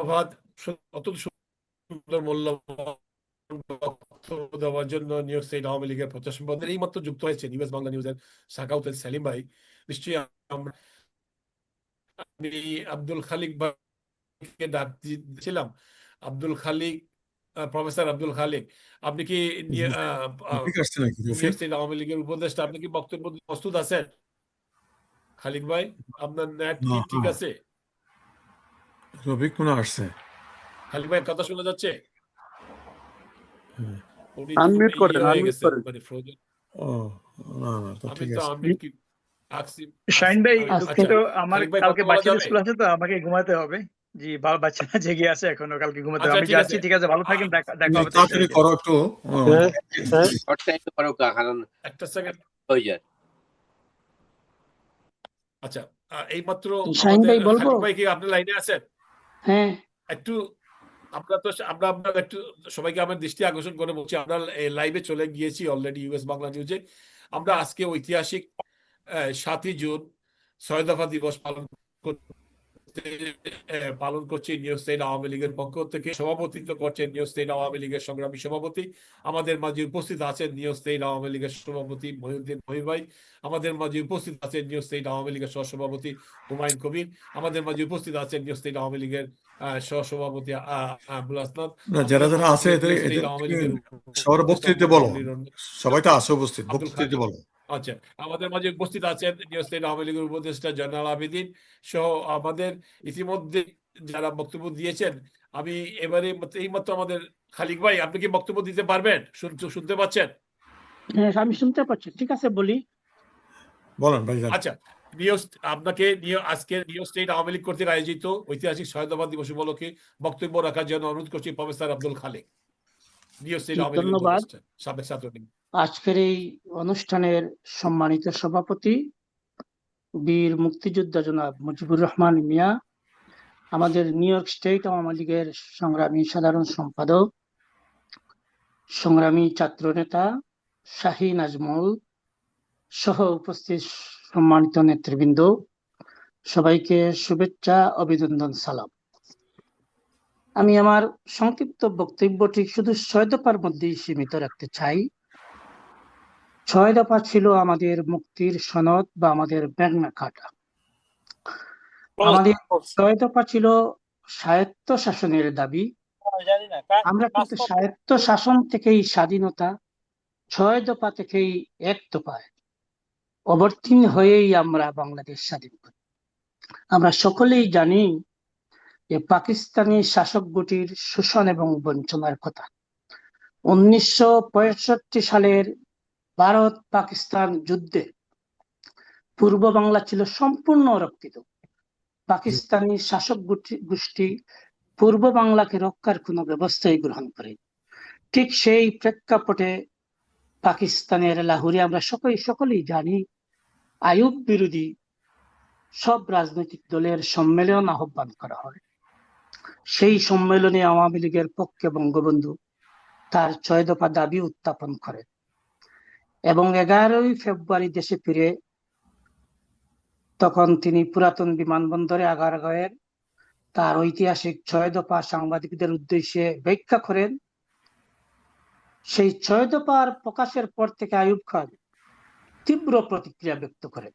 ধন্যবাদ অত্যন্ত সুন্দর মূল্যবান বক্তব্য দেওয়ার জন্য নিউজ স্টেট আওয়ামী লীগের প্রচার সম্পাদক এই মাত্র যুক্ত হয়েছে ইউএস বাংলা নিউজের সাকাউতের সেলিম ভাই। নিশ্চয়ই আমি আব্দুল খালিক ভাইকে ডাক দিয়েছিলাম। আব্দুল খালিক, প্রফেসর আব্দুল খালিক, আপনি কি নিউজ স্টেট আওয়ামী লীগের উপদেষ্টা, আপনি কি বক্তব্য প্রস্তুত আছেন? খালিক ভাই, আপনার নেট কি ঠিক আছে? রফিক মনে আসছে। খালিক ভাই কথা শোনা যাচ্ছে? উনি আনমিউট করেন, হয়ে আনমিউট গেছে করেন। মানে ফ্রোজেন। ও না না, তো আমি ঠিক তো আছে। আনমিউট কি শাহিন ভাই, আচ্ছা, কিন্তু আমার খালিক ভাই কালকে কথা বলা বাচ্চাদের যাবে? স্কুল আছে, তো আমাকে ঘুমাতে হবে। জি, বাচ্চারা জেগে আছে এখনো, কালকে ঘুমাতে হবে। আচ্ছা আমি ঠিক যাচ্ছি, আছে। ঠিক আছে, ভালো থাকেন, দেখা হবে। তাড়াতাড়ি করো একটু। একটা সেকেন্ড। আচ্ছা, এইমাত্র শাহিন আমাদের ভাই বলবো? খালিক ভাই কি আপনি লাইনে আছেন? হ্যাঁ, একটু আমরা আপনার একটু সবাইকে আমার দৃষ্টি আকর্ষণ করে বলছি, আমরা লাইভে চলে গিয়েছি অলরেডি ইউএস বাংলা নিউজে। আমরা আজকে ঐতিহাসিক 7ই জুন 6 দফা দিবস পালন করছি নিউজ স্টেট আওয়ামী লীগের পক্ষ থেকে। সভাপতিত্ব করছেন নিউজ স্টেট আওয়ামী লীগের সংগ্রামী সভাপতি। আমাদের মাঝে উপস্থিত আছেন নিউজ স্টেট আওয়ামী লীগের সভাপতি মহিউদ্দিন মহির ভাই। আমাদের মাঝে উপস্থিত আছেন নিউজ স্টেট আওয়ামী লীগের সহসভাপতি হুমায়ুন কবির। আমাদের মাঝে উপস্থিত আছেন নিউজ স্টেট আওয়ামী লীগের সহসভাপতি আবুল আসনাদ। যারা যারা আছে সবার বক্তৃতা বলো, সবাই তো আছে উপস্থিত, বক্তৃতা বলো। আচ্ছা, আমাদের মাঝে উপস্থিত আছেন নিউজ স্টেট আওয়ামী লীগের উপদেষ্টা জয়নাল আবেদিন সহ আমাদের ইতিমধ্যে যারা বক্তব্য দিয়েছেন। আমি এবারে এইমাত্র আমাদের খালিক ভাই, আপনি কি বক্তব্য দিতে পারবেন? শুনতে পাচ্ছেন? হ্যাঁ, আমি শুনতে পাচ্ছি, ঠিক আছে, বলি। বলেন ভাই। আচ্ছা, আপনাকে আজকে নিউজ স্টেট আওয়ামী লীগ কর্তৃক আয়োজিত ঐতিহাসিক 6 দফা দিবস উপলক্ষে বক্তব্য রাখার জন্য অনুরোধ করছি প্রফেসর আব্দুল খালিক, নিউজ স্টেট আওয়ামী লীগের ধন্যবাদ। উপদেষ্টা, সাবেক ছাত্রলীগ। আজকের এই অনুষ্ঠানের সম্মানিত সভাপতি বীর মুক্তিযোদ্ধা জনাব মুজিবুর রহমান মিয়া, আমাদের নিউ ইয়র্ক স্টেট আওয়ামী লীগের সংগ্রামী সাধারণ সম্পাদক, সংগ্রামী ছাত্র নেতা শাহীন আজমল সহ উপস্থিত সম্মানিত নেতৃবৃন্দ, সবাইকে শুভেচ্ছা, অভিনন্দন, সালাম। আমি আমার সংক্ষিপ্ত বক্তব্যটি শুধু 6 দফার মধ্যেই সীমিত রাখতে চাই। 6 দফা ছিল আমাদের মুক্তির সনদ বা আমাদের ম্যাগনা কার্টা। আমাদের 6 দফা ছিল স্বায়ত্ত শাসনের দাবি। আমরা কিন্তু স্বায়ত্ত শাসন থেকেই স্বাধীনতা, 6 দফা থেকেই 1 দফায় অবতীর্ণ হয়েই আমরা বাংলাদেশ স্বাধীন করি। আমরা সকলেই জানি যে পাকিস্তানি শাসক গোষ্ঠীর শোষণ এবং বঞ্চনার কথা। 1965 সালের ভারত পাকিস্তান যুদ্ধে পূর্ব বাংলা ছিল সম্পূর্ণ রক্ষিত। পাকিস্তানি শাসক গোষ্ঠী পূর্ব বাংলাকে রক্ষার কোনো ব্যবস্থাই গ্রহণ করে। ঠিক সেই প্রেক্ষাপটে পাকিস্তানের লাহোরে আমরা সকলেই জানি আইয়ুব বিরোধী সব রাজনৈতিক দলের সম্মেলন আহ্বান করা হয়। সেই সম্মেলনে আওয়ামী লীগের পক্ষে বঙ্গবন্ধু তার 6 দফা দাবি উত্থাপন করে এবং 11ই ফেব্রুয়ারি দেশে ফিরে তখন তিনি পুরাতন বিমানবন্দরে আগারগাঁওয়ের তার ঐতিহাসিক 6 দফা সাংবাদিকদের উদ্দেশ্যে ব্যাখ্যা করেন। সেই 6 দফার প্রকাশের পর থেকে আইয়ুব খান তীব্র প্রতিক্রিয়া ব্যক্ত করেন।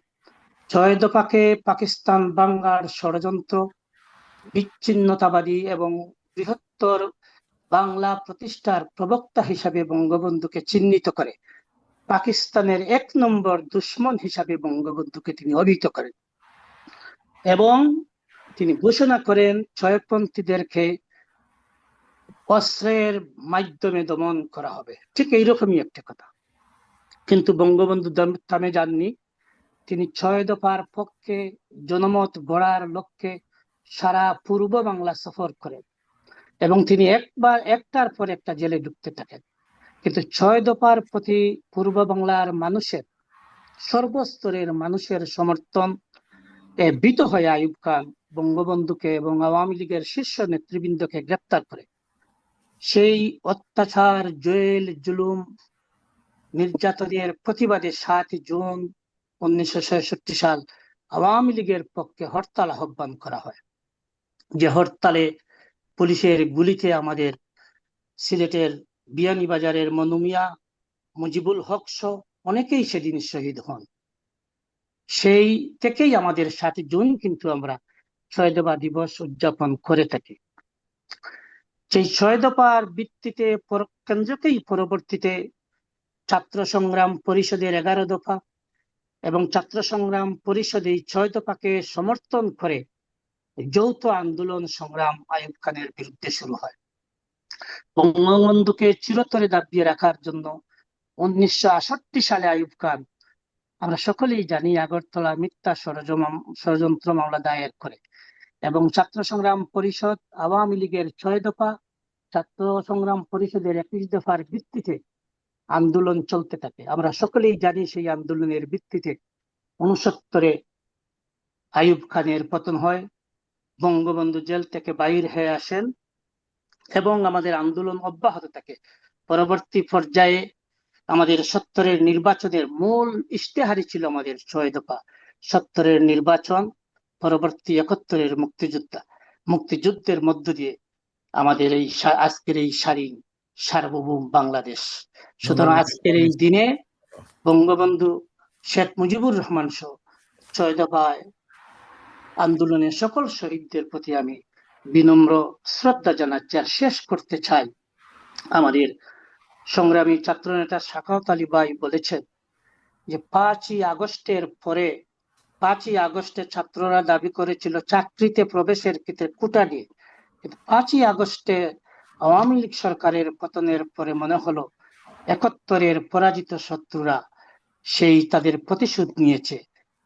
6 দফাকে পাকিস্তান বাংলার ষড়যন্ত্র, বিচ্ছিন্নতাবাদী এবং বৃহত্তর বাংলা প্রতিষ্ঠার প্রবক্তা হিসাবে বঙ্গবন্ধুকে চিহ্নিত করে পাকিস্তানের 1 নম্বর দুশ্মন হিসাবে বঙ্গবন্ধুকে তিনি অভিহিত করেন এবং তিনি ঘোষণা করেন 6পন্থীদেরকে অস্ত্রের মাধ্যমে দমন করা হবে। ঠিক এইরকমই একটা কথা। কিন্তু বঙ্গবন্ধু থামে যাননি। তিনি 6 দফার পক্ষে জনমত গড়ার লক্ষ্যে সারা পূর্ব বাংলা সফর করেন এবং তিনি একটার পর একটা জেলে ঢুকতে থাকেন। কিন্তু 6 দফার প্রতি পূর্ব বাংলার মানুষের, সর্বস্তরের মানুষের সমর্থন ভীত হয়ে আইয়ুব খান বঙ্গবন্ধুকে এবং আওয়ামী লীগের শীর্ষ নেতৃবৃন্দকে গ্রেপ্তার করে। সেই অত্যাচার, জেল, জুলুম, নির্যাতনের প্রতিবাদে 7 জুন 1966 সাল আওয়ামী লীগের পক্ষে হরতাল আহ্বান করা হয়। যে হরতালে পুলিশের গুলিতে আমাদের সিলেটের বিয়ানীবাজারের মনু মিয়া, মুজিবুল হক সহ অনেকেই সেদিন শহীদ হন। সেই থেকেই আমাদের ৭ জুন কিন্তু আমরা শহীদ দিবস উদযাপন করে থাকি। সেই শহীদ দফার ভিত্তিতে কেন্দ্রকেই পরবর্তীতে ছাত্র সংগ্রাম পরিষদের 11 দফা এবং ছাত্র সংগ্রাম পরিষদ এই 6 দফাকে সমর্থন করে যৌথ আন্দোলন সংগ্রাম আইয়ুব খানের বিরুদ্ধে শুরু হয়। বঙ্গবন্ধুকে চিরতরে দাবিয়ে রাখার জন্য 1968 সালে আইয়ুব খান, আমরা সকলেই জানি, আগরতলা মিথ্যা ষড়যন্ত্র মামলা দায়ের করে এবং ছাত্র সংগ্রাম পরিষদ আওয়ামী লীগের 6 দফা, ছাত্র সংগ্রাম পরিষদের 21 দফার ভিত্তিতে আন্দোলন চলতে থাকে। আমরা সকলেই জানি সেই আন্দোলনের ভিত্তিতে 69-এ আইয়ুব খানের পতন হয়, বঙ্গবন্ধু জেল থেকে বাইর হয়ে আসেন এবং আমাদের আন্দোলন অব্যাহত থাকে। পরবর্তী পর্যায়ে আমাদের 70-এর নির্বাচনের মূল ইশতেহারই ছিল আমাদের 6 দফা, 70-এর নির্বাচন, পরবর্তী 71-এর মুক্তিযুদ্ধের মধ্য দিয়ে আমাদের এই আজকের এই স্বাধীন সার্বভৌম বাংলাদেশ। সুতরাং আজকের এই দিনে বঙ্গবন্ধু শেখ মুজিবুর রহমান সহ 6 দফায় আন্দোলনের সকল শহীদদের প্রতি আমি বিনম্র শ্রদ্ধা জানাচ্ছি। আর শেষ করতে চাই, আমাদের সংগ্রামী ছাত্রনেতা সাখাওয়াত আলী ভাই বলেছেন যে 5ই আগস্টের পরে, 5ই আগস্টে ছাত্ররা দাবি করেছিল চাকরিতে প্রবেশের ক্ষেত্রে কোটা নিয়ে, কিন্তু 5ই আগস্টে আওয়ামী লীগ সরকারের পতনের পরে মনে হলো 71-এর পরাজিত শত্রুরা সেই তাদের প্রতিশোধ নিয়েছে,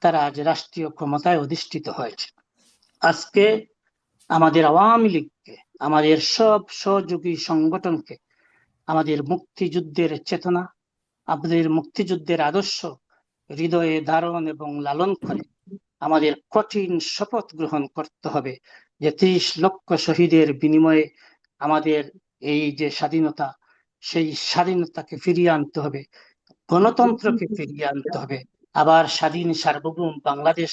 তারা আজ রাষ্ট্রীয় ক্ষমতায় অধিষ্ঠিত হয়েছে। আজকে আমাদের আওয়ামী লীগকে, আমাদের সব সহযোগী সংগঠনকে আমাদের মুক্তিযুদ্ধের চেতনা, আমাদের মুক্তিযুদ্ধের আদর্শ হৃদয়ে ধারণ এবং লালন করে আমাদের কঠিন শপথ গ্রহণ করতে হবে যে 30 লক্ষ শহীদের বিনিময়ে আমাদের এই যে স্বাধীনতা, সেই স্বাধীনতাকে ফিরিয়ে আনতে হবে, গণতন্ত্রকে ফিরিয়ে আনতে হবে, আবার স্বাধীন সার্বভৌম বাংলাদেশ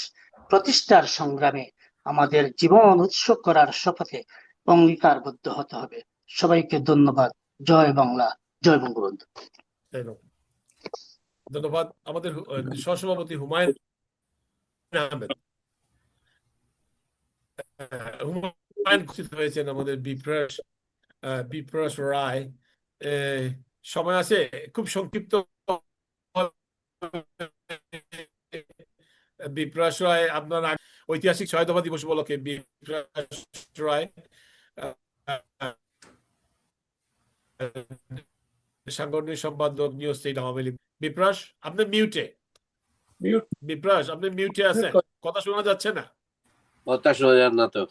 প্রতিষ্ঠার সংগ্রামে আমাদের জীবন উৎসর্গ করার শপথে অঙ্গীকারবদ্ধ হতে হবে। সবাইকে ধন্যবাদ। জয় বাংলা, জয় বঙ্গবন্ধু। ধন্যবাদ। আমাদের সহসভাপতি হুমায়ুন আহমেদ, হুমায়ুন উপস্থিত হয়েছেন, আমাদের বিপ্রস রায়। সময় আছে, খুব সংক্ষিপ্ত। বিপ্রস রায়, আপনার ঐতিহাসিক 6 দফা দিবস উপলক্ষে বিপ্রস রায় সাংগঠনিক সম্পাদক নিউ স্টেট আওয়ামী লীগ। বিপ্রস, আপনি মিউটে। বিপ্রস, আপনি মিউটে আছেন, কথা শোনা যাচ্ছে না। কথা শোনা যায় না তো।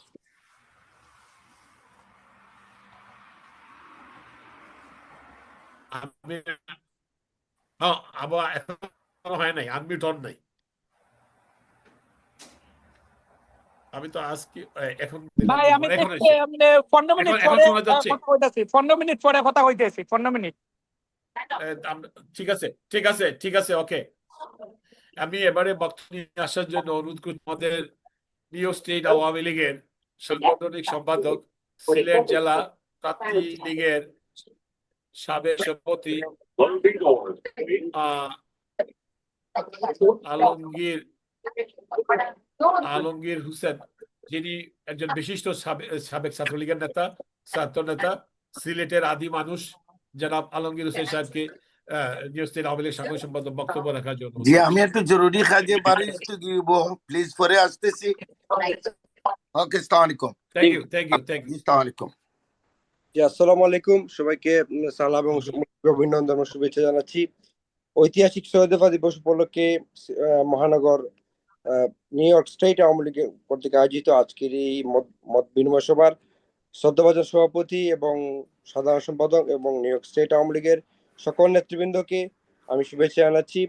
আবার এখনো হয় নাই, আনমিউট হন নাই। আমি তো আজকে এখন ভাই আমি এখন 15 মিনিট এখন পরে শোনা যাচ্ছে? কথা কইতাছি, 15 মিনিট পরে কথা কইতেছি, 15 মিনিট। ঠিক আছে, ঠিক আছে, ঠিক আছে, ওকে। আমি এবারে বক্তব্য নিয়ে আসার জন্য অনুরোধ করছি আমাদের নিউ স্টেট আওয়ামী লীগের সাংগঠনিক সম্পাদক, সিলেট জেলা প্রার্থী লীগের সাবেক সভাপতি আলমগীর হোসেন, যিনি একজন বিশিষ্ট সাবেক ছাত্রলীগের ছাত্র নেতা, সিলেটের আদি মানুষ, জনাব আলমগীর হোসেন সাহেবকে নিউ স্টেট আওয়ামী লীগ সাংগঠনিক সম্পাদক বক্তব্য রাখার জন্য। জি, আমি একটু জরুরি কাজে বাড়ি দিব, প্লিজ পরে আসতেছি। ওকে, আসসালামু আলাইকুম। Thank you. আসসালামু আলাইকুম। জি, আসসালামু আলাইকুম। সবাইকে সালাম এবং অভিনন্দন ও শুভেচ্ছা জানাচ্ছি। ঐতিহাসিক 6 দফা দিবস উপলক্ষে মহানগর নিউ ইয়র্ক স্টেট আওয়ামী লীগের কর্তৃক আয়োজিত আজকের এই মত বিনিময় সভার শ্রদ্ধাভাজন সভাপতি এবং সাধারণ সম্পাদক এবং নিউ ইয়র্ক স্টেট আওয়ামী লীগের সকল নেতৃবৃন্দকে আমি শুভেচ্ছা জানাচ্ছি।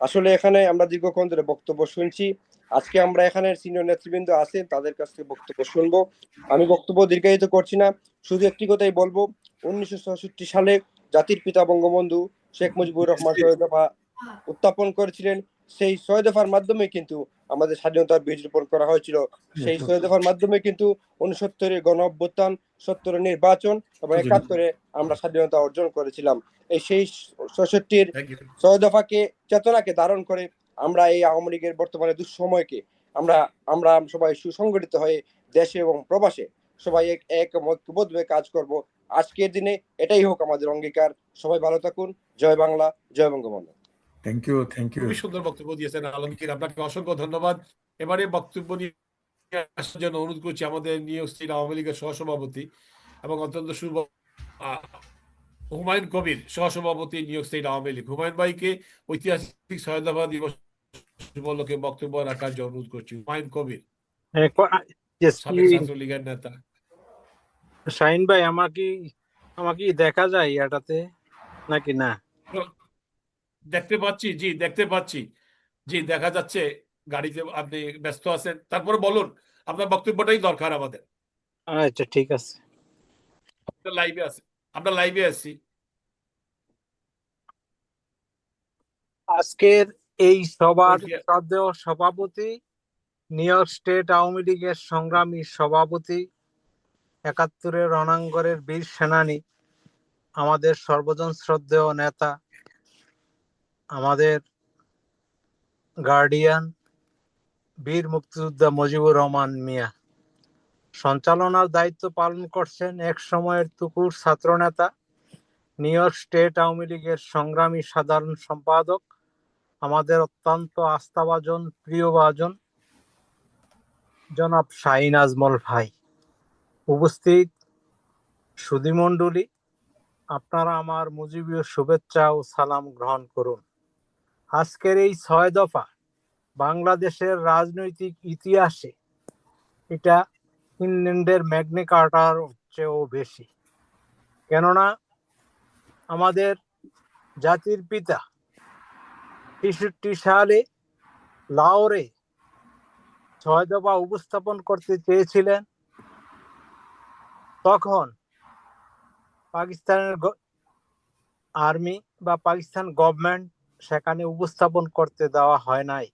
আসলে এখানে আমরা দীর্ঘক্ষণ ধরে বক্তব্য শুনছি। আজকে আমরা এখানে সিনিয়র নেতৃবৃন্দ আছেন, তাদের কাছ থেকে বক্তব্য শুনবো। আমি বক্তব্য দীর্ঘায়িত করছি না, শুধু একটি কথাই বলবো। 1966 সালে জাতির পিতা বঙ্গবন্ধু শেখ মুজিবুর রহমান 6 দফা উত্থাপন করেছিলেন। সেই 6 দফার মাধ্যমে কিন্তু আমাদের স্বাধীনতার বীজ রোপণ করা হয়েছিল। সেই 6 দফার মাধ্যমে কিন্তু 69-এর গণ অভ্যুত্থান, 70-এর নির্বাচন এবং 71-এ আমরা স্বাধীনতা অর্জন করেছিলাম। সেই 66-র 6 দফাকে চেতনাকে ধারণ করে আমরা এই আওয়ামী লীগের বর্তমানে দুঃসময়কে আমরা সবাই সুসংগঠিত হয়ে দেশে এবং প্রবাসে সবাই এক ঐক্যবদ্ধ হয়ে কাজ করব। আজকের দিনে এটাই হোক আমাদের অঙ্গীকার। সবাই ভালো থাকুন। জয় বাংলা, জয় Bangabandhu. Thank you, thank you. খুবই সুন্দর বক্তব্য দিয়েছেন আলমগীর, আপনাকে অসংখ্য ধন্যবাদ। এবারে বক্তব্য নিয়ে আসার জন্য অনুরোধ করছি আমাদের নিউ স্টেট আওয়ামী লীগের সহসভাপতি এবং অত্যন্ত হুমায়ুন কবির, সহসভাপতি নিউ স্টেট আওয়ামী লীগ। হুমায়ুন ভাইকে ঐতিহাসিক 6 দফা দিবস উপলক্ষে বক্তব্য রাখার জন্য অনুরোধ করছি। হুমায়ুন কবির, সাবেক ছাত্রলীগের নেতা। শাহিন ভাই, আমাকে দেখা যায় এটাতে নাকি না? দেখতে পাচ্ছি, জি দেখতে পাচ্ছি, জি দেখা যাচ্ছে। গাড়িতে আপনি ব্যস্ত আছেন, তারপরে বলুন, আপনার বক্তব্যটাই দরকার আমাদের। আচ্ছা, ঠিক আছে। লাইভে আছে, আমরা লাইভে আছি। আজকের এই সভার শ্রদ্ধেয় সভাপতি, নিউ ইয়র্ক স্টেট আওয়ামী লীগের সংগ্রামী সভাপতি, 71-এর রণাঙ্গনের বীর সেনানী, আমাদের সর্বজন শ্রদ্ধেয় নেতা, আমাদের গার্ডিয়ান বীর মুক্তিযোদ্ধা মুজিবুর রহমান মিয়া সঞ্চালনার দায়িত্ব পালন করছেন এক সময়ের তুকুর ছাত্র নেতা, নিউ ইয়র্ক স্টেট আওয়ামী লীগের সংগ্রামী সাধারণ সম্পাদক, আমাদের অত্যন্ত আস্থাভাজন প্রিয়ভাজন জনাব শাহিন আজমল ভাই। উপস্থিত সুধীমণ্ডলী, আপনারা আমার মুজিবীয় শুভেচ্ছা ও সালাম গ্রহণ করুন। আজকের এই 6 দফা বাংলাদেশের রাজনৈতিক ইতিহাসে এটা ইংল্যান্ডের ম্যাগনা কার্টার চেয়েও বেশি। কেননা আমাদের জাতির পিতা 63 সালে লাহোরে 6 দফা উপস্থাপন করতে চেয়েছিলেন। তখন পাকিস্তানের আর্মি বা পাকিস্তান গভর্নমেন্ট সেখানে উপস্থাপন করতে দেওয়া হয় নাই।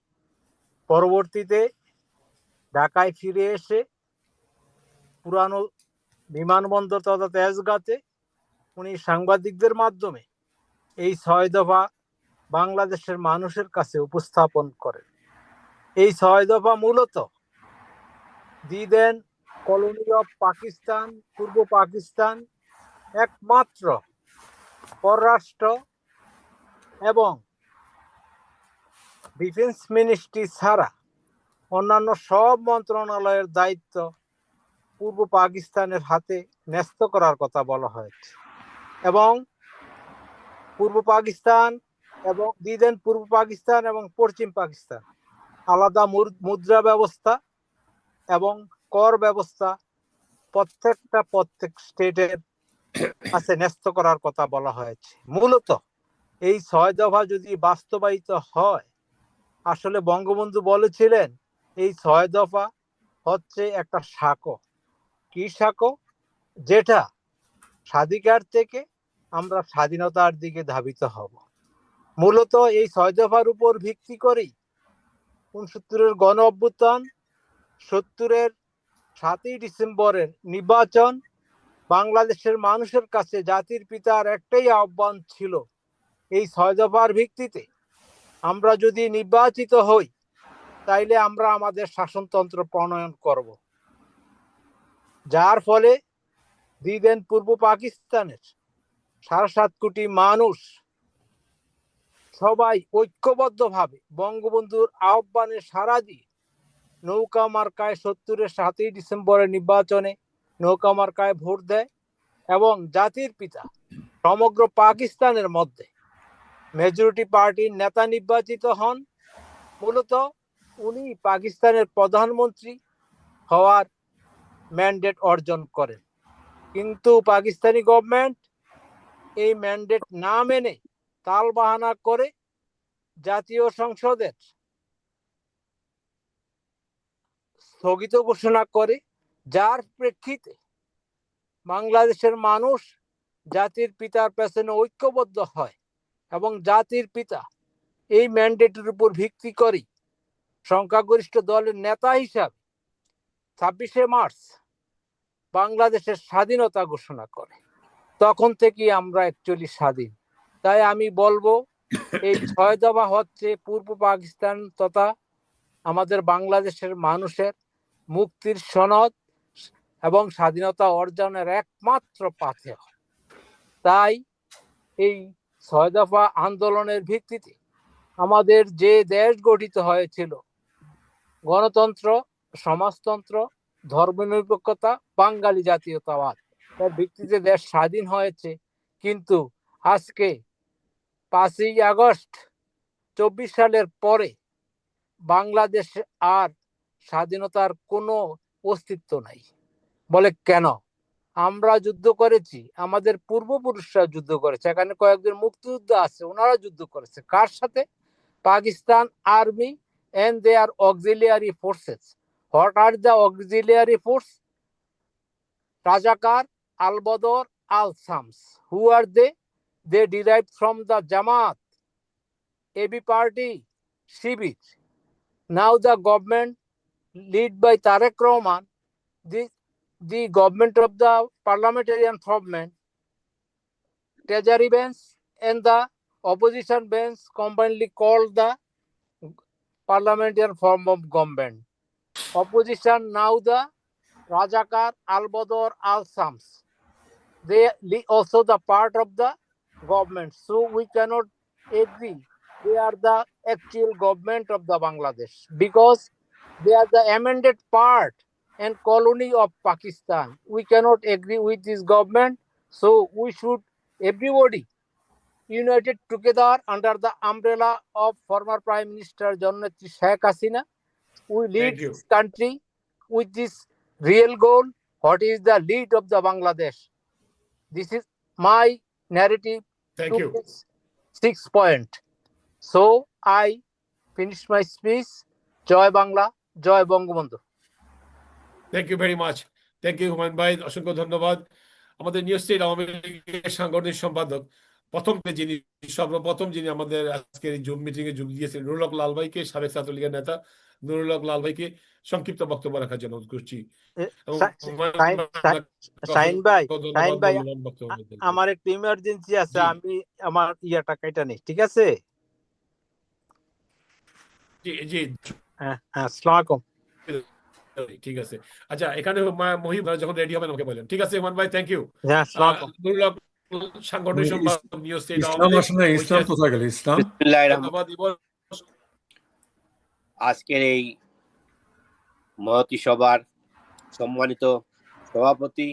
পরবর্তীতে ঢাকায় ফিরে এসে পুরানো বিমানবন্দর তথা তেজগাঁতে উনি সাংবাদিকদের মাধ্যমে এই 6 দফা বাংলাদেশের মানুষের কাছে উপস্থাপন করেন। এই 6 দফা মূলত দিদেন কলোনি অফ পাকিস্তান, পূর্ব পাকিস্তান একমাত্র পররাষ্ট্র এবং ডিফেন্স মিনিস্ট্রি ছাড়া অন্যান্য সব মন্ত্রণালয়ের দায়িত্ব পূর্ব পাকিস্তানের হাতে ন্যস্ত করার কথা বলা হয়েছে। এবং পূর্ব পাকিস্তান এবং দিদেন পূর্ব পাকিস্তান এবং পশ্চিম পাকিস্তান আলাদা মুদ্রা ব্যবস্থা এবং কর ব্যবস্থা প্রত্যেক স্টেটের কাছে ন্যস্ত করার কথা বলা হয়েছে। মূলত এই 6 দফা যদি বাস্তবায়িত হয়, আসলে বঙ্গবন্ধু বলেছিলেন এই 6 দফা হচ্ছে একটা সাঁকো। কি সাঁকো? যেটা স্বাধিকার থেকে আমরা স্বাধীনতার দিকে ধাবিত হব। মূলত এই 6 দফার উপর ভিত্তি করেই 69-এর গণ অভ্যুত্থান, 70-এর 7ই ডিসেম্বরের নির্বাচন। বাংলাদেশের মানুষের কাছে জাতির পিতার একটাই আহ্বান ছিল, এই 6 দফার ভিত্তিতে আমরা যদি নির্বাচিত হই তাইলে আমরা আমাদের শাসনতন্ত্র প্রণয়ন করব। যার ফলে দিদেন পূর্ব পাকিস্তানের 7.5 কোটি মানুষ সবাই ঐক্যবদ্ধভাবে বঙ্গবন্ধুর আহ্বানে সাড়া দিয়ে নৌকা মার্কায় 70-এর 7ই ডিসেম্বরের নির্বাচনে নৌকা মার্কায় ভোট দেয় এবং জাতির পিতা সমগ্র পাকিস্তানের মধ্যে মেজরিটি পার্টির নেতা নির্বাচিত হন। মূলত উনি পাকিস্তানের প্রধানমন্ত্রী হওয়ার ম্যান্ডেট অর্জন করেন। কিন্তু পাকিস্তানি গভর্নমেন্ট এই ম্যান্ডেট না মেনে তালবাহানা করে জাতীয় সংসদের স্থগিত ঘোষণা করে, যার প্রেক্ষিতে বাংলাদেশের মানুষ জাতির পিতার পেছনে ঐক্যবদ্ধ হয় এবং জাতির পিতা এই ম্যান্ডেটের উপর ভিত্তি করে সংখ্যাগরিষ্ঠ দলের নেতা হিসাবে 26শে মার্চ বাংলাদেশের স্বাধীনতা ঘোষণা করে। তখন থেকে আমরা অ্যাকচুয়ালি স্বাধীন। তাই আমি বলবো এই 6 দফা হচ্ছে পূর্ব পাকিস্তান তথা আমাদের বাংলাদেশের মানুষের মুক্তির সনদ এবং স্বাধীনতা অর্জনের একমাত্র পাথেয়। তাই এই 6 দফা আন্দোলনের ভিত্তিতে আমাদের যে দেশ গঠিত হয়েছিল, গণতন্ত্র, সমাজতন্ত্র, ধর্মনিরপেক্ষতা, বাঙালি জাতীয়তাবাদ, তার ভিত্তিতে দেশ স্বাধীন হয়েছে। কিন্তু আজকে 5ই আগস্ট 24 সালের পরে বাংলাদেশ আর স্বাধীনতার কোনো অস্তিত্ব নাই। বলে কেন? আমরা যুদ্ধ করেছি, আমাদের পূর্বপুরুষরা যুদ্ধ করেছে, এখানে কয়েকজন মুক্তিযোদ্ধা আছে, ওনারা যুদ্ধ করেছে কার সাথে? Pakistan army and their auxiliary forces. What are the auxiliary force? Rajakar, Al-Badr, Al-Shams. Who are they? They derived from the Jamaat, AB party, Shibir. Now the government led by Tariq Rahman, the government of the parliamentarian government, treasury bench and the opposition bench combinedly called the parliamentarian form of government. Opposition now the Rajakar, Al-Badr, Al-Shams. They also the part of the government. So we cannot agree they are the actual government of the Bangladesh because they are the amended part and colony of Pakistan. We cannot agree with this government. So we should everybody united together under the umbrella of former Prime Minister Jannettri Sheikh Hasina. We lead Thank you. this country with this real goal. What is the lead of the Bangladesh? This is my narrative Thank to you. this 6 point. So I finish my speech. Joy Bangla, Joy Bangabandhu. Thank you very much. Thank you Humayun ভাই, অসংখ্য ধন্যবাদ। আমাদের new state Awami লীগের সাংগঠনিক সম্পাদক সর্বপ্রথম যিনি আমাদের আজকের জুম মিটিং এ যোগ দিয়েছেন, নুরুল হক লাল ভাইকে, সাবেক ছাত্রলীগের নেতা নুরুল হক লাল ভাইকে সংক্ষিপ্ত বক্তব্য রাখার জন্য অনুরোধ করছি। শাহিন ভাই, বক্তব্য দেন। আমার একটু ইমার্জেন্সি আছে, জি। আমি আমার ইয়াটা কাইটা নেই, ঠিক আছে? জি জি, হ্যাঁ, আসসালামু আলাইকুম। ঠিক আছে। আচ্ছা, এখানে মহিব যখন রেডি হবেন আমাকে বলেন। ঠিক আছে হুমায়ুন ভাই, থ্যাংক ইউ। হ্যাঁ, আসসালামু আলাইকুম। নুরুল হক সাংগঠনিক সম্পাদক নিউ স্টেট আওয়ামী ইসলাম লীগ। আসে না, ইসলাম কোথায় গেল? ইসলাম বিসমিল্লাহির রহমানির ধন্যবাদ দিবস। আজকের এই মহতী সভার সম্মানিত সভাপতি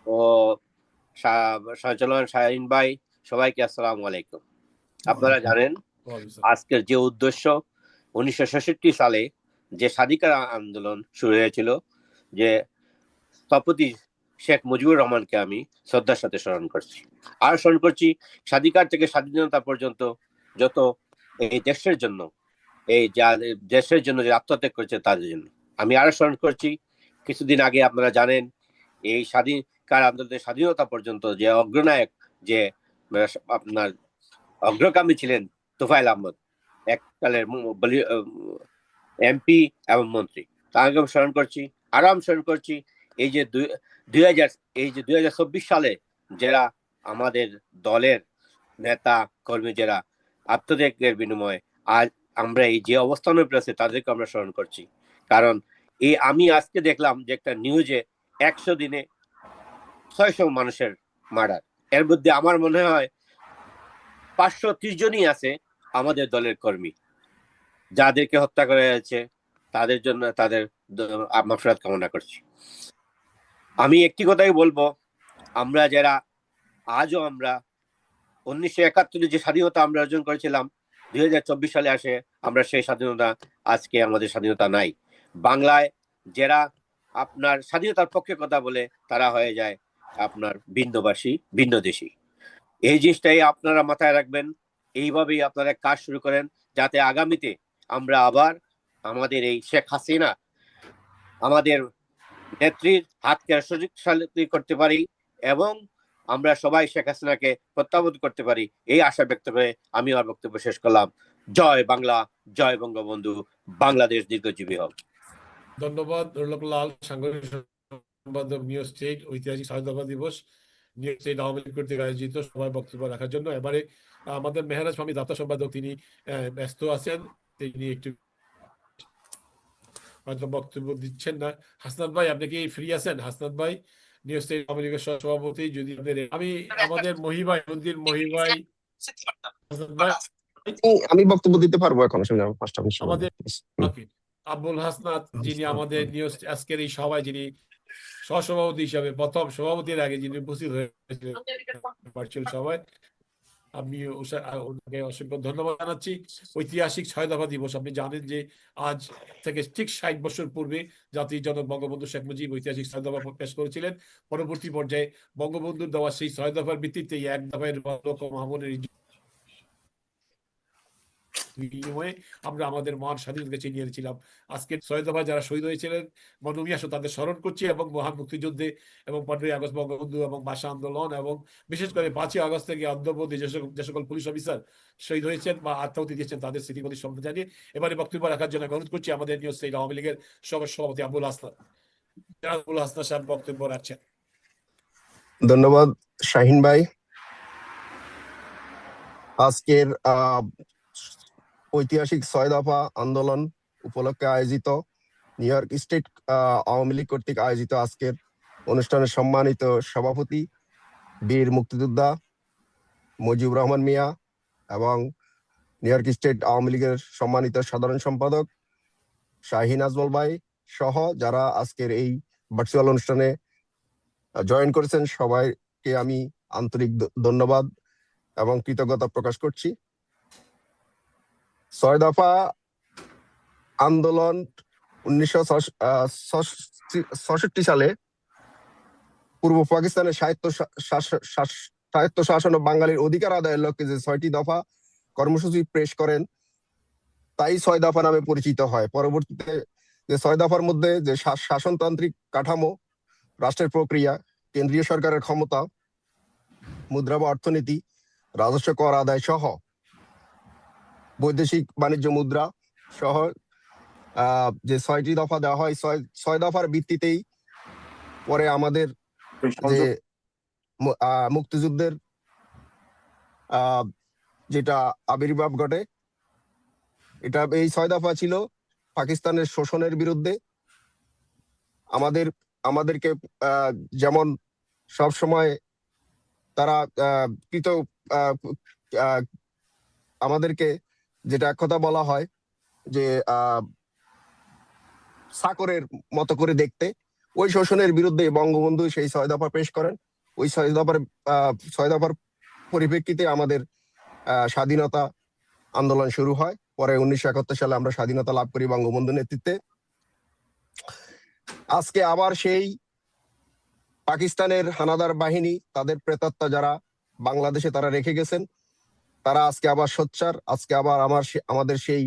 ও সঞ্চালন শাহিন ভাই, সবাইকে আসসালামু আলাইকুম। আপনারা জানেন আজকের যে উদ্দেশ্য, 1966 সালে যে স্বাধিকার আন্দোলন শুরু হয়েছিল, যে স্থপতি শেখ মুজিবুর রহমানকে আমি শ্রদ্ধার সাথে স্মরণ করছি। আর স্মরণ করছি স্বাধিকার থেকে স্বাধীনতা পর্যন্ত যত এই দেশের জন্য, এই দেশের জন্য যে আত্মত্যাগ করেছে তাদের জন্য। আমি আরো স্মরণ করছি, কিছুদিন আগে আপনারা জানেন এই স্বাধিকার আন্দোলনের স্বাধীনতা পর্যন্ত যে অগ্রনায়ক, যে আপনার অগ্রগামী ছিলেন তোফায়েল আহমদ, এককালের এমপি এবং মন্ত্রী, তাকে আমি স্মরণ করছি। আরো আমি স্মরণ করছি এই যে 2024 সালে যারা আমাদের দলের নেতা কর্মী, যারা আত্মত্যাগের বিনিময়ে আজ আমরা এই যে অবস্থানে পেয়েছে, তাদেরকে আমরা স্মরণ করছি। কারণ আমি আজকে দেখলাম যে একটা নিউজে 100 দিনে 600 মানুষের মার্ডার। এর মধ্যে আমার মনে হয় 530 জনই আছে আমাদের দলের কর্মী, যাদেরকে হত্যা করা হয়েছে। তাদের জন্য তাদের মাগফিরাত কামনা করছি। আমি একটি কথাই বলবো, আমরা যারা আজও আমরা 1971 যে স্বাধীনতা আমরা অর্জন করেছিলাম, 2024 সালে আসে আমরা সেই স্বাধীনতা, আজকে আমাদের স্বাধীনতা নাই। বাংলায় যারা আপনার স্বাধীনতার পক্ষে কথা বলে, তারা হয়ে যায় আপনার ভিন্নভাষী, ভিন্নদেশী। এই জিনিসটাই আপনারা মাথায় রাখবেন। এইভাবেই আপনারা কাজ শুরু করেন, যাতে আগামীতে আমরা আবার আমাদের এই শেখ হাসিনা, আমাদের নেত্রীর হাতকে শক্তিশালী করতে পারি এবং আমরা সবাই শেখ হাসিনাকে প্রত্যাবর্তন করতে পারি। এই আশা ব্যক্ত করে আমি আমার বক্তব্য শেষ করলাম। জয় বাংলা, জয় বঙ্গবন্ধু, বাংলাদেশ দীর্ঘজীবী হোক। ধন্যবাদ রৌলক লাল, সাংগঠনিক সম্পাদক নিউ স্টেট, ঐতিহাসিক স্বাধীনতা দিবস নিউ স্টেট আওয়ামী লীগ কর্তৃক আয়োজিত সভায় বক্তব্য রাখার জন্য। এবারে আমাদের মেহরাজ স্বামী দাতা সম্পাদক, তিনি ব্যস্ত আছেন, তিনি একটু হয়তো বক্তব্য দিচ্ছেন না। হাসনাত ভাই, আপনি কি ফ্রি আছেন? হাসনাত ভাই, নিউ স্টেট আওয়ামী লীগের সভাপতি, যদি আমি আমাদের মহিভাই, মন্দির মহিভাই, হাসনাত ভাই, আমি বক্তব্য দিতে পারবো এখন, আমাদের আবুল হাসনাত, যিনি আমাদের নিউজ আজকের এই সভায় যিনি সহসভাপতি হিসাবে প্রথম সভাপতির আগে যিনি উপস্থিত হয়েছিলেন ভার্চুয়াল সভায়, আমি ওনাকে অসংখ্য ধন্যবাদ জানাচ্ছি। ঐতিহাসিক 6 দফা দিবস, আপনি জানেন যে আজ থেকে ঠিক 60 বছর পূর্বে জাতির জনক বঙ্গবন্ধু শেখ মুজিব ঐতিহাসিক 6 দফা পেশ করেছিলেন। পরবর্তী পর্যায়ে বঙ্গবন্ধুর দেওয়া সেই 6 দফার ভিত্তিতে 1 দফায় মাহমুদের বিনিময়ে আমরা আমাদের মহান স্বাধীনতাকে চিনিয়ে এনেছিলাম। আজকে 6 দফায় যারা শহীদ হয়েছিলেন মনমি আসো, তাদের স্মরণ করছি এবং মহান মুক্তিযুদ্ধে এবং 15ই আগস্ট বঙ্গবন্ধু এবং ভাষা আন্দোলন এবং বিশেষ করে 5ই আগস্ট থেকে অদ্যাবধি যে সকল পুলিশ অফিসার শহীদ হয়েছেন বা আত্মাহুতি দিয়েছেন তাদের স্মৃতিগুলি সম্মান জানিয়ে এবারে বক্তব্য রাখার জন্য অনুরোধ করছি আমাদের নিউ স্টেট আওয়ামী লীগের সভাপতি আবুল হাসনাত। আবুল হাসনাত সাহেব বক্তব্য রাখছেন। ধন্যবাদ শাহিন ভাই। আজকের ঐতিহাসিক 6 দফা আন্দোলন উপলক্ষে আয়োজিত new York state Awami League কর্তৃক আয়োজিত আজকের অনুষ্ঠানের সম্মানিত সভাপতি বীর মুক্তিযোদ্ধা মুজিবুর রহমান মিয়া এবং নিউ ইয়র্ক স্টেট আওয়ামী লীগের সম্মানিত সাধারণ সম্পাদক শাহিন আজমল ভাই সহ যারা আজকের এই ভার্চুয়াল অনুষ্ঠানে জয়েন করেছেন, সবাইকে আমি আন্তরিক ধন্যবাদ এবং কৃতজ্ঞতা প্রকাশ করছি। 6 দফা আন্দোলন 1966 সালে পূর্ব পাকিস্তানের স্বায়ত্তশাসন ও বাঙালির অধিকার আদায়ের লক্ষ্যে যে 6টি দফা কর্মসূচি পেশ করেন তাই 6 দফা নামে পরিচিত হয়। পরবর্তীতে যে 6 দফার মধ্যে যে শাসনতান্ত্রিক কাঠামো, রাষ্ট্রের প্রক্রিয়া, কেন্দ্রীয় সরকারের ক্ষমতা, মুদ্রা বা অর্থনীতি, রাজস্ব কর আদায় সহ বৈদেশিক বাণিজ্য মুদ্রা সহ যে 6টি দফা দেওয়া হয়, 6 দফার ভিত্তিতেই পরে আমাদের যে মুক্তিযুদ্ধের যেটা আবির্ভাব ঘটে, এটা এই 6 দফা ছিল পাকিস্তানের শোষণের বিরুদ্ধে। আমাদেরকে যেমন সব সময় তারা আমাদেরকে যেটা এক কথা বলা হয় যে চাকরের মতো করে দেখতে, ওই শোষণের বিরুদ্ধে বঙ্গবন্ধু সেই 6 দফা পেশ করেন। ওই 6 দফার পরিপ্রেক্ষিতে আমাদের স্বাধীনতা আন্দোলন শুরু হয়। পরে 1971 সালে আমরা স্বাধীনতা লাভ করি বঙ্গবন্ধুর নেতৃত্বে। আজকে আবার সেই পাকিস্তানের হানাদার বাহিনী, তাদের প্রেতাত্মা যারা বাংলাদেশে তারা রেখে গেছেন, তারা আজকে আবার সোচ্চার। আজকে আবার আমাদের সেই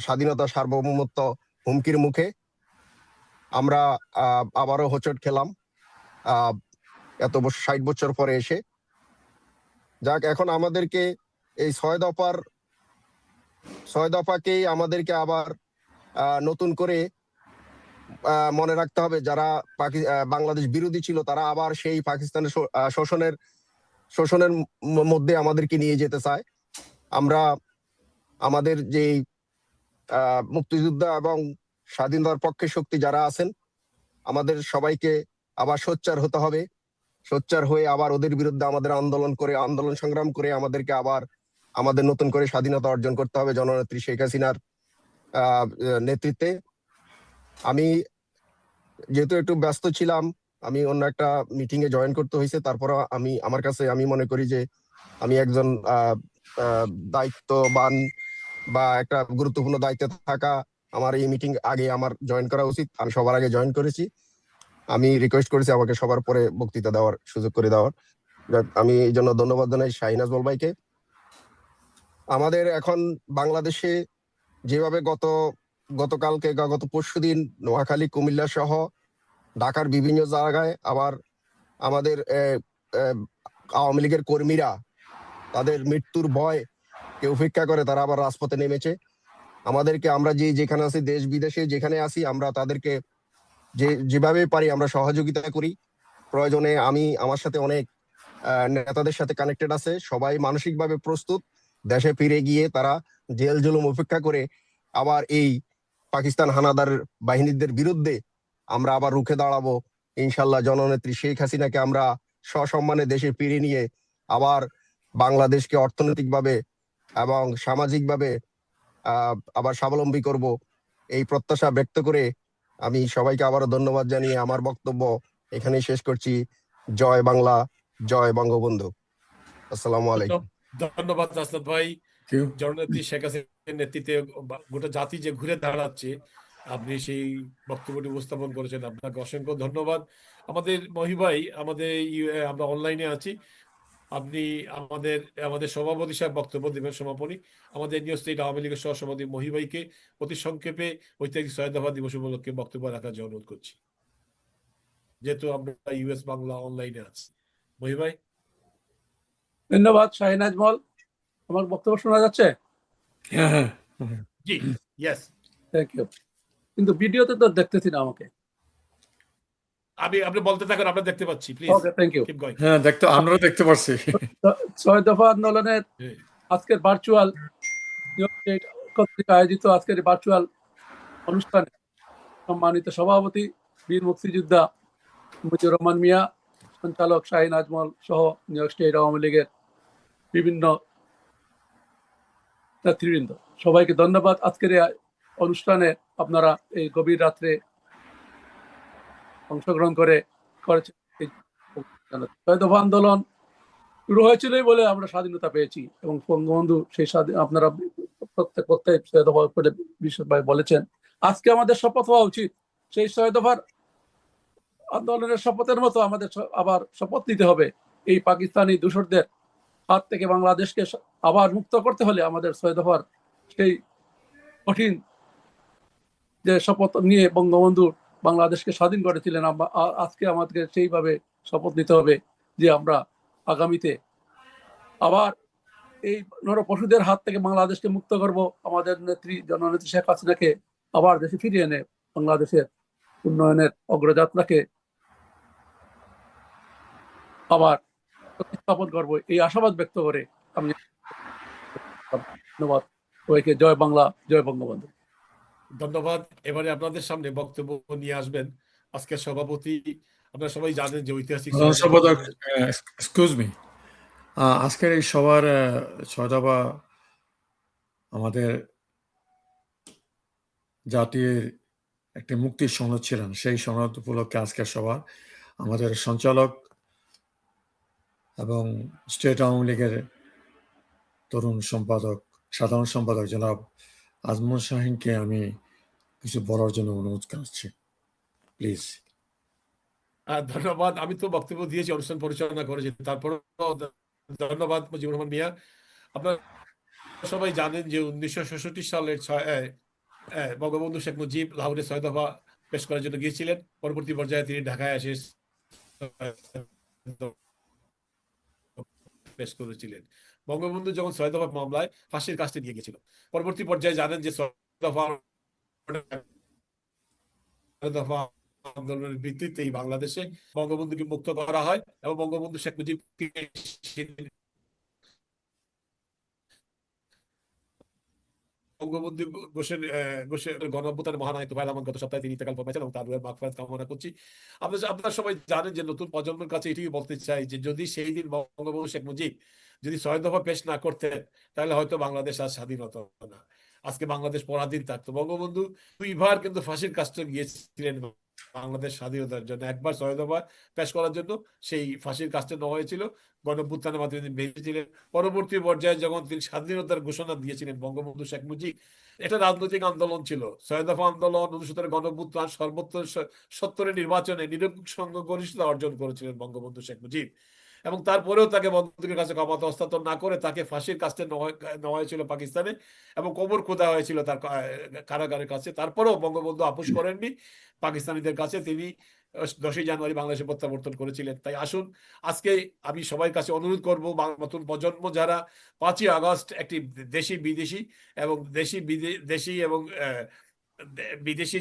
স্বাধীনতা সার্বভৌমত্ব হুমকির মুখে। আমরা আবারও হোঁচট খেলাম এত 60 বছর পরে এসে। যাক, এখন আমাদেরকে এই 6 দফাকেই আমাদেরকে আবার নতুন করে মনে রাখতে হবে। যারা বাংলাদেশ বিরোধী ছিল তারা আবার সেই পাকিস্তানের শোষণের মধ্যে আমাদেরকে নিয়ে যেতে চায়। আমরা আমাদের যে মুক্তিযোদ্ধা এবং স্বাধীনতার পক্ষে শক্তি যারা আছেন, আমাদের সবাইকে আবার সোচ্চার হতে হবে। সোচ্চার হয়ে আবার ওদের বিরুদ্ধে আমাদের আন্দোলন সংগ্রাম করে আমাদেরকে আবার আমাদের নতুন করে স্বাধীনতা অর্জন করতে হবে জননেত্রী শেখ হাসিনার নেতৃত্বে। আমি যেহেতু একটু ব্যস্ত ছিলাম, আমি অন্য একটা মিটিং এ জয়েন করতে হয়েছে, তারপর আমি মনে করি যে আমি একজন দায়িত্ববান বা একটা গুরুত্বপূর্ণ দায়িত্বে থাকা, আমার এই মিটিং আগে আমার জয়েন করা উচিত। আমি সবার আগে জয়েন করেছি। আমি রিকোয়েস্ট করেছি আমাকে সবার পরে বক্তৃতা দেওয়ার সুযোগ করে দেওয়ার। আমি এই জন্য ধন্যবাদ জানাই শাহিন আজমল ভাইকে। আমাদের এখন বাংলাদেশে যেভাবে গতকালকে গত পরশুদিন নোয়াখালী, কুমিল্লা সহ ঢাকার বিভিন্ন জায়গায় আবার আমাদের আওয়ামী লীগের কর্মীরা তাদের মৃত্যুর ভয় কে উপেক্ষা করে তারা আবার রাজপথে নেমেছে। আমাদেরকে, আমরা যেখানে আছি, দেশ বিদেশে যেখানে আছি, আমরা তাদেরকে যেভাবে পারি আমরা সহযোগিতা করি। প্রয়োজনে আমার সাথে অনেক নেতাদের সাথে কানেক্টেড আছে, সবাই মানসিকভাবে প্রস্তুত দেশে ফিরে গিয়ে তারা জেল জুলুম উপেক্ষা করে আবার এই পাকিস্তান হানাদার বাহিনীদের বিরুদ্ধে আমরা আবার রুখে দাঁড়াবো ইনশাল্লাহ। জননেত্রী শেখ হাসিনাকে আমরা সসম্মানে দেশে ফিরে নিয়ে আবার বাংলাদেশকে অর্থনৈতিকভাবে এবং সামাজিকভাবে আবার স্বাবলম্বী করব, এই প্রত্যাশা ব্যক্ত করে আমি সবাইকে আবারও ধন্যবাদ জানিয়ে আমার বক্তব্য এখানেই শেষ করছি। জয় বাংলা, জয় বঙ্গবন্ধু। আসসালামু আলাইকুম। ধন্যবাদ আসলাম ভাই। জননেত্রী শেখ হাসিনার নেতৃত্বে গোটা জাতি যে ঘুরে দাঁড়াচ্ছে, আপনি সেই বক্তব্যটি উপস্থাপন করেছেন, আপনাকে অসংখ্য ধন্যবাদ। আমাদের মহি ভাই, আমরা অনলাইনে আছি, আপনি আমাদের সভাপতি সাহেব বক্তব্য দেবেন। সমাপনী আমাদের নিউ স্টেট আওয়ামী লীগের সহসভাপতি মহি ভাইকে অতি সংক্ষেপে ঐতিহাসিক 6 দফা দিবস উপলক্ষে বক্তব্য রাখার জন্য অনুরোধ করছি, যেহেতু আমরা ইউএস বাংলা অনলাইনে আছি। মহি ভাই। ধন্যবাদ শাহিন আজমল। আমার বক্তব্য শোনা যাচ্ছে? হ্যাঁ, জি, ইয়েস। Thank you. কিন্তু ভিডিওতে তো দেখতেছি না আমাকে। আপনি বলতে থাকেন, আমরা দেখতে পাচ্ছি, প্লিজ। Okay, thank you. হ্যাঁ, আমরা দেখতে পাচ্ছি। 6 দফা আন্দোলনের আজকের ভার্চুয়াল কর্তৃক আয়োজিত আজকের ভার্চুয়াল অনুষ্ঠানে সম্মানিত সভাপতি বীর মুক্তিযোদ্ধা মুজিবুর রহমান মিয়া, সঞ্চালক শাহিন আজমল সহ নিউ ইয়র্ক স্টেট আওয়ামী লীগের বিভিন্ন নেতৃবৃন্দ, সবাইকে ধন্যবাদ। আজকের এই অনুষ্ঠানে আপনারা এই গভীর রাত্রে অংশগ্রহণ করেছেন। 6 দফা আন্দোলন শুরু হয়েছিলই বলে আমরা স্বাধীনতা পেয়েছি, এবং বঙ্গবন্ধু সেই আপনারা প্রত্যেক 6 দফা করে বিশেষভাবে বলেছেন। আজকে আমাদের শপথ হওয়া উচিত সেই 6 দফার আন্দোলনের শপথের মতো আমাদের আবার শপথ নিতে হবে। এই পাকিস্তানি দূষরদের হাত থেকে বাংলাদেশকে আবার মুক্ত করতে হলে আমাদের 6 দফার সেই কঠিন যে শপথ নিয়ে বঙ্গবন্ধু বাংলাদেশকে স্বাধীন করেছিলেন, আজকে আমাদেরকে সেইভাবে শপথ নিতে হবে যে আমরা আগামীতে আবার এই নরপশুদের হাত থেকে বাংলাদেশকে মুক্ত করব। আমাদের জননেত্রী শেখ হাসিনাকে আবার দেশে ফিরিয়ে এনে বাংলাদেশের উন্নয়নের অগ্রযাত্রাকে আবার প্রতিস্থাপন করব, এই আশাবাদ ব্যক্ত করে আমি ধন্যবাদ সবাইকে। জয় বাংলা, জয় বঙ্গবন্ধু। ধন্যবাদ। এবারে আপনাদের সামনে বক্তব্য নিয়ে আসবেন আজকের সভাপতি। আপনারা সবাই জানেন যে ঐতিহাসিক এক্সকিউজ মি, আজকের এই সবার 6 দফা আমাদের জাতির একটি মুক্তির সনদ ছিলেন, সেই সনদ উপলক্ষে আজকের সভা আমাদের সঞ্চালক এবং স্টেট আওয়ামী লীগের তরুণ সম্পাদক, সাধারণ সম্পাদক জনাব আজমল শাহিনকে আমি কিছু বলার জন্য অনুরোধ করছি, প্লিজ। ধন্যবাদ। আমি তো বক্তব্য দিয়েছি, অনুষ্ঠান পরিচালনা করেছি, তারপর ধন্যবাদ মুজিবুর রহমান মিয়া। আপনারা সবাই জানেন যে 1966 সালের বঙ্গবন্ধু শেখ মুজিব লাহোরে 6 দফা পেশ করার জন্য গিয়েছিলেন। পরবর্তী পর্যায়ে তিনি ঢাকায় এসে পেশ করেছিলেন। বঙ্গবন্ধু যখন 6 দফা মামলায় ফাঁসির কাস্টে নিয়ে গেছিল, পরবর্তী পর্যায়ে জানেন যে 6 দফা আন্দোলনের ভিত্তিতেই বাংলাদেশে বঙ্গবন্ধুকে মুক্ত করা হয় এবং বঙ্গবন্ধু শেখ মুজিবকে বঙ্গবন্ধু ঘোষের গণঅভ্যুত্থানের মহানায়ক ভাই আমার গত সপ্তাহে তিনি ইন্তেকাল করেছেন এবং তার মাগফিরাত কামনা করছি। আপনারা সবাই জানেন যে নতুন প্রজন্মের কাছে এটি বলতে চাই যে যদি সেই দিন বঙ্গবন্ধু শেখ মুজিব যদি 6 দফা পেশ না করতেন, তাহলে হয়তো বাংলাদেশ আর স্বাধীন হতো না, আজকে বাংলাদেশ পরাধীন থাকতো। বঙ্গবন্ধু 2 বার কিন্তু ফাঁসির কাস্টে গিয়েছিলেন বাংলাদেশ স্বাধীনতার জন্য। একবার 6 দফা পেশ করার জন্য সেই ফাঁসির কাস্টে নেওয়া হয়েছিল, গণঅভ্যুত্থানের মাধ্যমে তিনি বেঁচেছিলেন। পরবর্তী পর্যায়ে যখন তিনি স্বাধীনতার ঘোষণা দিয়েছিলেন বঙ্গবন্ধু শেখ মুজিব, এটা রাজনৈতিক আন্দোলন ছিল। 6 দফা আন্দোলন, 69 গণঅভ্যুত্থান, সর্বোচ্চ 70 নির্বাচনে নিরঙ্কুশ সংখ্যাগরিষ্ঠতা অর্জন করেছিলেন বঙ্গবন্ধু শেখ মুজিব, এবং তারপরেও তাকে বন্দুকের কাছে ক্ষমতা হস্তান্তর না করে তাকে ফাঁসির কাস্টে নেওয়া হয়েছিল পাকিস্তানে, এবং কবর খোদা হয়েছিল তার কারাগারের কাছে। তারপরেও বঙ্গবন্ধু আপোষ করেননি পাকিস্তানিদের কাছে, তিনি 10ই জানুয়ারি বাংলাদেশে প্রত্যাবর্তন করেছিলেন। তাই আসুন আজকে আমি সবার কাছে অনুরোধ করব, নতুন প্রজন্ম যারা 5ই আগস্ট একটি দেশি বিদেশি এবং দেশি এবং বিদেশি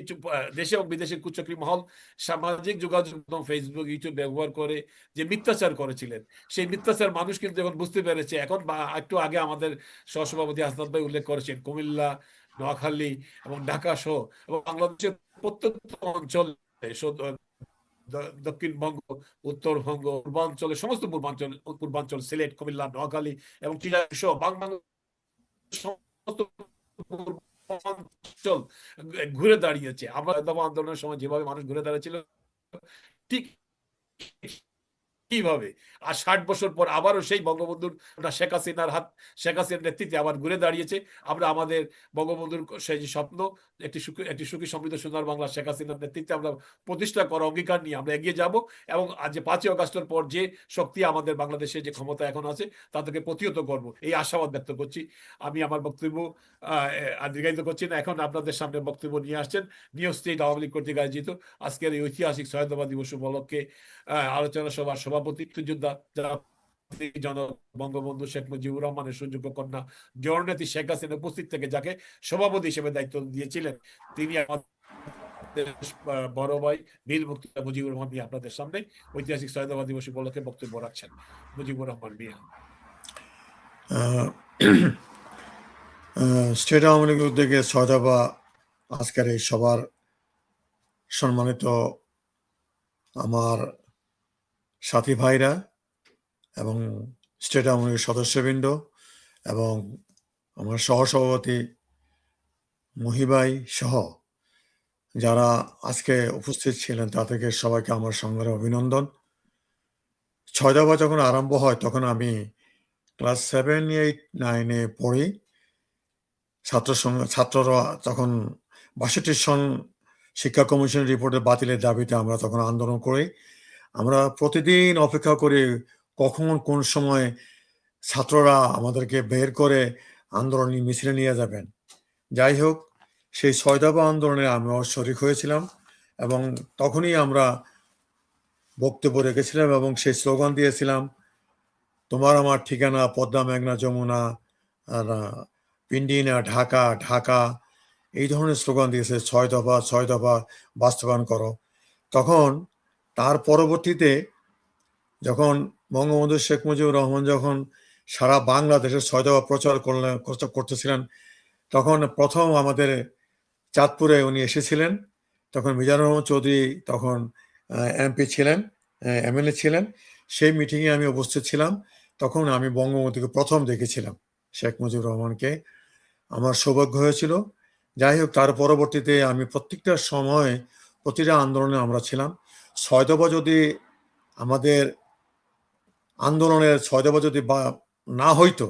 দেশে এবং বিদেশি কুচক্রী মহল সামাজিক যোগাযোগ ফেসবুক ইউটিউব ব্যবহার করে যে মিথ্যাচার করেছিলেন, সেই মিথ্যাচার মানুষ কিন্তু এখন বুঝতে পেরেছে। এখন একটু আগে আমাদের সহসভাপতি হাসনাত ভাই উল্লেখ করেছেন কুমিল্লা, নোয়াখালী এবং ঢাকা সহ এবং বাংলাদেশের প্রত্যন্ত অঞ্চলে দক্ষিণবঙ্গ, উত্তরবঙ্গ, পূর্বাঞ্চলে সমস্ত পূর্বাঞ্চল সিলেট, কুমিল্লা, নোয়াখালী এবং চিটাগাং সহ সমস্ত পূর্বাঞ্চল ঘুরে দাঁড়িয়েছে। আমরা আন্দোলনের সময় যেভাবে মানুষ ঘুরে দাঁড়িয়েছিল ঠিক কিভাবে আর 60 বছর পর আবারও সেই বঙ্গবন্ধুর শেখ হাসিনার নেতৃত্বে আবার ঘুরে দাঁড়িয়েছে। আমরা আমাদের বঙ্গবন্ধুর সেই যে স্বপ্ন একটি সুখী সমৃদ্ধ সোনার বাংলা শেখ হাসিনার নেতৃত্বে আমরা প্রতিষ্ঠা করার অঙ্গীকার নিয়ে আমরা এগিয়ে যাব এবং আজ 5ই আগস্টের পর যে শক্তি আমাদের বাংলাদেশে যে ক্ষমতা এখন আছে তাদেরকে প্রতিহত করব, এই আশাবাদ ব্যক্ত করছি। আমি আমার বক্তব্য দীর্ঘায়িত করছি না, এখন আপনাদের সামনে বক্তব্য নিয়ে আসছেন নিউ স্টেট আওয়ামী লীগ কর্তৃক আয়োজিত আজকের এই ঐতিহাসিক শহীদবা দিবস উপলক্ষে আলোচনা সভার সভাপতি মুক্তিযোদ্ধা বঙ্গবন্ধু শেখ মুজিবুর রহমানের সুযোগ্য কন্যা জননেত্রী শেখ হাসিনা উপস্থিত থেকে যাকে সভাপতি হিসেবে দায়িত্ব দিয়েছিলেন, তিনি আমাদের বড় ভাই বীর মুক্তিযোদ্ধা মুজিবুর রহমান মিয়া আপনাদের সামনে ঐতিহাসিক শহীদবা দিবস উপলক্ষে বক্তব্য রাখছেন। মুজিবুর রহমান মিয়া। স্টেট আওয়ামী লীগের উদ্যোগে শহীদবা আজকের এই সবার সম্মানিত আমার সাথী ভাইরা এবং স্টেট আওয়ামী লীগের সদস্যবৃন্দ এবং আমার সহসভাপতি মহিবাই সহ যারা আজকে উপস্থিত ছিলেন তাদেরকে সবাইকে আমার সঙ্গে অভিনন্দন। শহীদবা যখন আরম্ভ হয় তখন আমি ক্লাস 7, 8, 9-এ পড়ি। ছাত্ররা তখন 62 সন শিক্ষা কমিশনের রিপোর্টের বাতিলের দাবিতে আমরা তখন আন্দোলন করি। আমরা প্রতিদিন অপেক্ষা করি কখন কোন সময় ছাত্ররা আমাদেরকে বের করে আন্দোলনী মিছিলে নিয়ে যাবেন। যাই হোক, সেই শহীদবা আন্দোলনে আমিও শরিক হয়েছিলাম এবং তখনই আমরা বক্তব্য রেখেছিলাম এবং সেই স্লোগান দিয়েছিলাম, তোমার আমার ঠিকানা পদ্মা, মেঘনা, যমুনা, পিন্ডিনা, ঢাকা ঢাকা, এই ধরনের স্লোগান দিয়েছে। 6 দফা 6 দফা বাস্তবায়ন করো। তখন তার পরবর্তীতে যখন বঙ্গবন্ধু শেখ মুজিবুর রহমান যখন সারা বাংলাদেশে 6 দফা প্রচার করতেছিলেন, তখন প্রথম আমাদের চাঁদপুরে উনি এসেছিলেন। তখন মিজানুর রহমান চৌধুরী তখন এমপি ছিলেন, এমএলএ ছিলেন। সেই মিটিংয়ে আমি উপস্থিত ছিলাম। তখন আমি বঙ্গবন্ধুকে প্রথম দেখেছিলাম, শেখ মুজিবুর রহমানকে। আমার সৌভাগ্য হয়েছিল। যাই হোক, তার পরবর্তীতে আমি প্রত্যেকটা সময় প্রতিটা আন্দোলনে আমরা ছিলাম। 6 দফা যদি আমাদের আন্দোলনের 6 দফা যদি না হইতো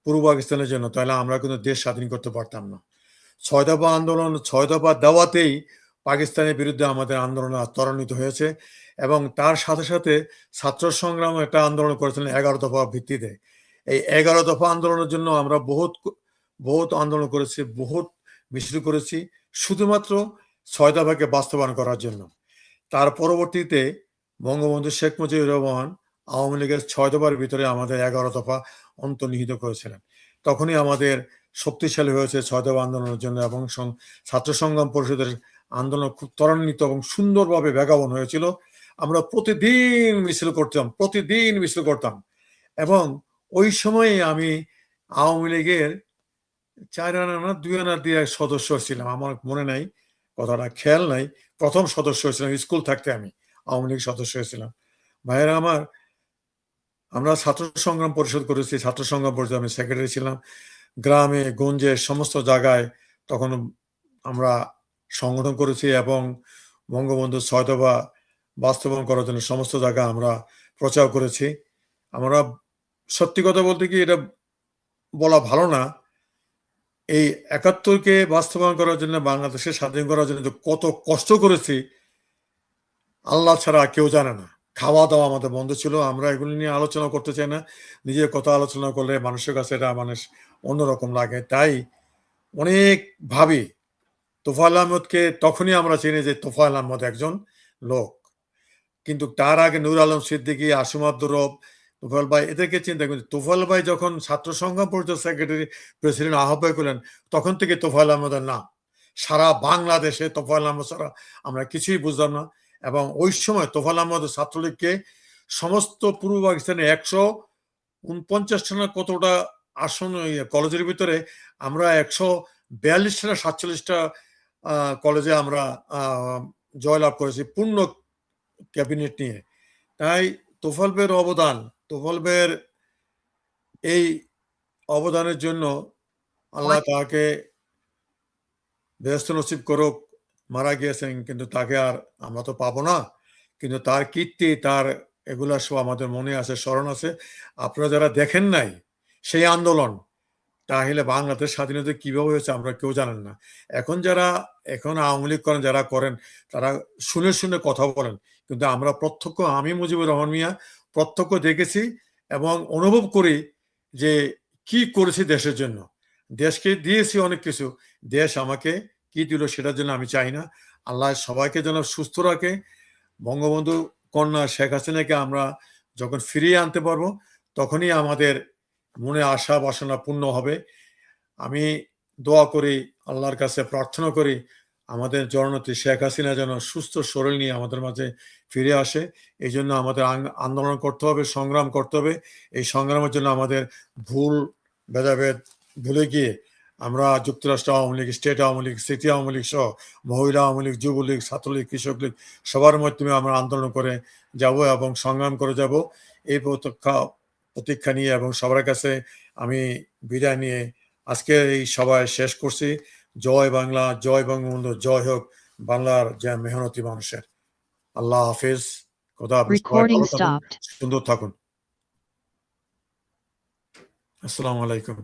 পূর্ব পাকিস্তানের জন্য, তাহলে আমরা কিন্তু দেশ স্বাধীন করতে পারতাম না। 6 দফা আন্দোলন, 6 দফা দেওয়াতেই পাকিস্তানের বিরুদ্ধে আমাদের আন্দোলন ত্বরান্বিত হয়েছে এবং তার সাথে সাথে ছাত্র সংগ্রাম একটা আন্দোলন করেছিলেন 11 দফা ভিত্তিতে। এই 11 দফা আন্দোলনের জন্য আমরা বহুত আন্দোলন করেছি, বহুত মিছিল করেছি, শুধুমাত্র 6 দফাকে বাস্তবায়ন করার জন্য। তার পরবর্তীতে বঙ্গবন্ধু শেখ মুজিবুর রহমান আওয়ামী লীগের 6 দফার ভিতরে আমাদের 11 দফা অন্তর্নিহিত করেছিলেন। তখনই আমাদের শক্তিশালী হয়েছে 6 দফা আন্দোলনের জন্য এবং ছাত্র সংগ্রাম পরিষদের আন্দোলন খুব ত্বরান্বিত এবং সুন্দরভাবে বেগবান হয়েছিল। আমরা প্রতিদিন মিছিল করতাম এবং ওই সময়ে আমি আওয়ামী লীগের 4 আনা না 2 আনা দিয়ে সদস্য ছিলাম, আমার মনে নাই, কথাটা খেয়াল নাই। প্রথম সদস্য হয়েছিলাম, স্কুল থাকতে আমি আওয়ামী লীগ সদস্য হয়েছিলাম। ভাইয়েরা আমার, আমরা ছাত্র সংগ্রাম পরিষদ করেছি। ছাত্র সংগ্রাম পরিষদ আমি সেক্রেটারি ছিলাম। গ্রামে গঞ্জে সমস্ত জায়গায় তখন আমরা সংগঠন করেছি এবং বঙ্গবন্ধু 6 দফা বাস্তবায়ন করার জন্য সমস্ত জায়গায় আমরা প্রচার করেছি। আমরা সত্যি কথা বলতে কি, এটা বলা ভালো না, এই 71কে বাস্তবায়ন করার জন্য, বাংলাদেশকে স্বাধীন করার জন্য কত কষ্ট করেছি আল্লাহ ছাড়া কেউ জানে না। খাওয়া দাওয়া আমাদের বন্ধ ছিল। আমরা এগুলো নিয়ে আলোচনা করতে চাই না। নিজের কথা আলোচনা করলে মানুষের কাছে এটা মানুষ অন্যরকম লাগে। তাই অনেক ভাবি তোফায়েল আহমদকে তখনই আমরা চিনি যে তোফায়েল আহমদ একজন লোক, কিন্তু তার আগে নূর আলম সিদ্দিকী, আসিম আব্দুর রব, তোফায়েল ভাই এদেরকে চিন্তা করছি। তোফায়েল ভাই যখন ছাত্র সংগ্রাম পরিষদ সেক্রেটারি প্রেসিডেন্ট আহ্বায়ক হলেন তখন থেকে তোফায়েল আহমদের নাম সারা বাংলাদেশে তোফায়েল আহমদ ছাড়া আমরা কিছুই বুঝলাম না। এবং ওই সময় তোফায়েল আহমদ ছাত্রলীগকে সমস্ত পূর্ব পাকিস্তানে 149টা না কতটা আসন কলেজের ভিতরে আমরা 142টা না 47টা কলেজে আমরা জয়লাভ করেছি পূর্ণ ক্যাবিনেট নিয়ে। তাই তোফায়েল ভাইয়ের অবদান, তোফায়েল ভাইয়ের এই অবদানের জন্য আল্লাহ তাকে বেহেশত নসিব করুক। মারা গিয়েছেন কিন্তু তাকে আর আমরা তো পাবো না, কিন্তু তার কীর্তি, তার এগুলা সব আমাদের মনে আছে, স্মরণ আছে। আপনারা যারা দেখেন নাই সেই আন্দোলন, তাহলে বাংলাদেশ স্বাধীনতা কিভাবে হয়েছে আমরা কেউ জানেন না। এখন আওয়ামী লীগ করেন যারা করেন তারা শুনে শুনে কথা বলেন, কিন্তু আমরা প্রত্যক্ষ, আমি মুজিবুর রহমান মিয়া প্রত্যক্ষ দেখেছি এবং অনুভব করি যে কি করেছি দেশের জন্য। দেশকে দিয়েছি অনেক কিছু, দেশ আমাকে কি দিল সেটার জন্য আমি চাই না। আল্লাহ সবাইকে যেন সুস্থ রাখে। বঙ্গবন্ধু কন্যা শেখ হাসিনাকে আমরা যখন ফিরিয়ে আনতে পারবো তখনই আমাদের মনে আশা বাসনা পূর্ণ হবে। আমি দোয়া করি, আল্লাহর কাছে প্রার্থনা করি আমাদের জননেত্রী শেখ হাসিনা যেন সুস্থ শরীর নিয়ে আমাদের মাঝে ফিরে আসে। এই জন্য আমাদের আন্দোলন করতে হবে, সংগ্রাম করতে হবে। এই সংগ্রামের জন্য আমাদের ভুল ভেদাভেদ ভুলে গিয়ে আমরা যুক্তরাষ্ট্র আওয়ামী লীগ, স্টেট আওয়ামী লীগ, সিটি আওয়ামী লীগ সহ মহিলা আওয়ামী লীগ, যুবলীগ, ছাত্রলীগ, কৃষক লীগ সবার মাধ্যমে আমরা আন্দোলন করে যাব এবং সংগ্রাম করে যাব। এই প্রতীক্ষা নিয়ে এবং সবার কাছে আমি বিদায় নিয়ে আজকে এই সভায় শেষ করছি। জয় বাংলা, জয় বঙ্গবন্ধু, জয় হোক বাংলার যে মেহনতি মানুষের। আল্লাহ হাফিজ, খোদা হাফিজ, সুন্দর থাকুন। আসসালামু আলাইকুম।